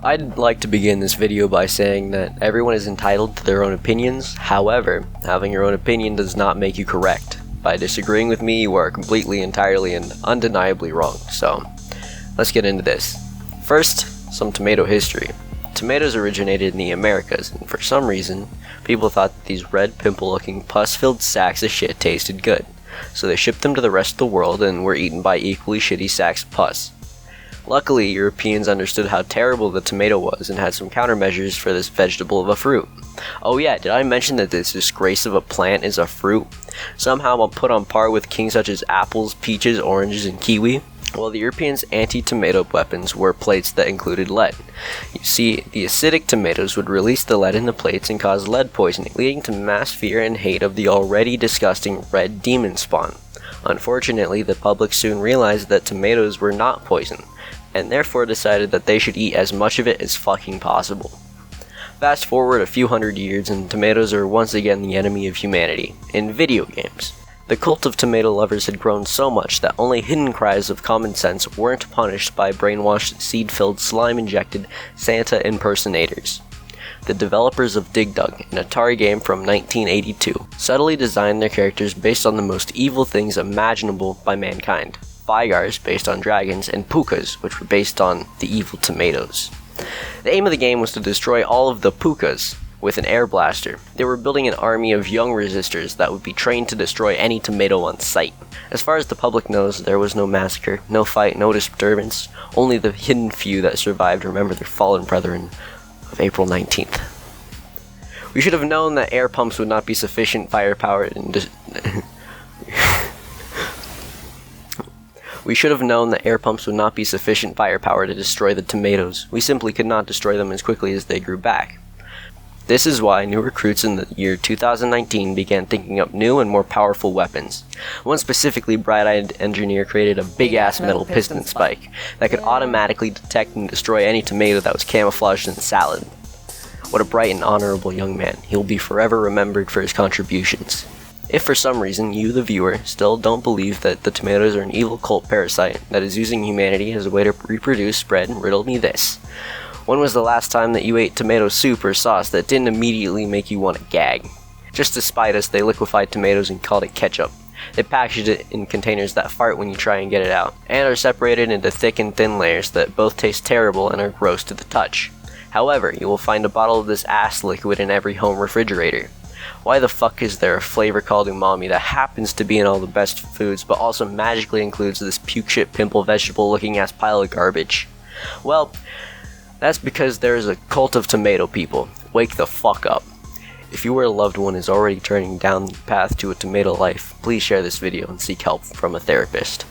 I'd like to begin this video by saying that everyone is entitled to their own opinions. However, having your own opinion does not make you correct. By disagreeing with me, you are completely, entirely, and undeniably wrong. So, let's get into this. First, some tomato history. Tomatoes originated in the Americas, and for some reason, people thought that these red, pimple-looking, pus-filled sacks of shit tasted good. So they shipped them to the rest of the world and were eaten by equally shitty sacks of pus. Luckily, Europeans understood how terrible the tomato was and had some countermeasures for this vegetable of a fruit. Oh yeah, did I mention that this disgrace of a plant is a fruit? Somehow I'm put on par with kings such as apples, peaches, oranges, and kiwi? Well, the Europeans' anti-tomato weapons were plates that included lead. You see, the acidic tomatoes would release the lead in the plates and cause lead poisoning, leading to mass fear and hate of the already disgusting red demon spawn. Unfortunately, the public soon realized that tomatoes were not poison, and therefore decided that they should eat as much of it as fucking possible. Fast forward a few hundred years and tomatoes are once again the enemy of humanity, in video games. The cult of tomato lovers had grown so much that only hidden cries of common sense weren't punished by brainwashed, seed-filled, slime-injected Santa impersonators. The developers of Dig Dug, an Atari game from 1982, subtly designed their characters based on the most evil things imaginable by mankind. Vigars, based on dragons, and Pukas, which were based on the evil tomatoes. The aim of the game was to destroy all of the Pukas with an air blaster. They were building an army of young resistors that would be trained to destroy any tomato on sight. As far as the public knows, there was no massacre, no fight, no disturbance. Only the hidden few that survived remember their fallen brethren of April 19th. We should have known that air pumps would not be sufficient firepower We should have known that air pumps would not be sufficient firepower to destroy the tomatoes. We simply could not destroy them as quickly as they grew back. This is why new recruits in the year 2019 began thinking up new and more powerful weapons. One specifically bright-eyed engineer created a big-ass metal piston spike that could automatically detect and destroy any tomato that was camouflaged in salad. What a bright and honorable young man. He will be forever remembered for his contributions. If for some reason you, the viewer, still don't believe that the tomatoes are an evil cult parasite that is using humanity as a way to reproduce, spread, riddle me this. When was the last time that you ate tomato soup or sauce that didn't immediately make you want to gag? Just to spite us, they liquefied tomatoes and called it ketchup. They packaged it in containers that fart when you try and get it out, and are separated into thick and thin layers that both taste terrible and are gross to the touch. However, you will find a bottle of this ass liquid in every home refrigerator. Why the fuck is there a flavor called umami that happens to be in all the best foods but also magically includes this puke shit pimple vegetable looking ass pile of garbage? Well, that's because there is a cult of tomato people. Wake the fuck up. If you or a loved one is already turning down the path to a tomato life, please share this video and seek help from a therapist.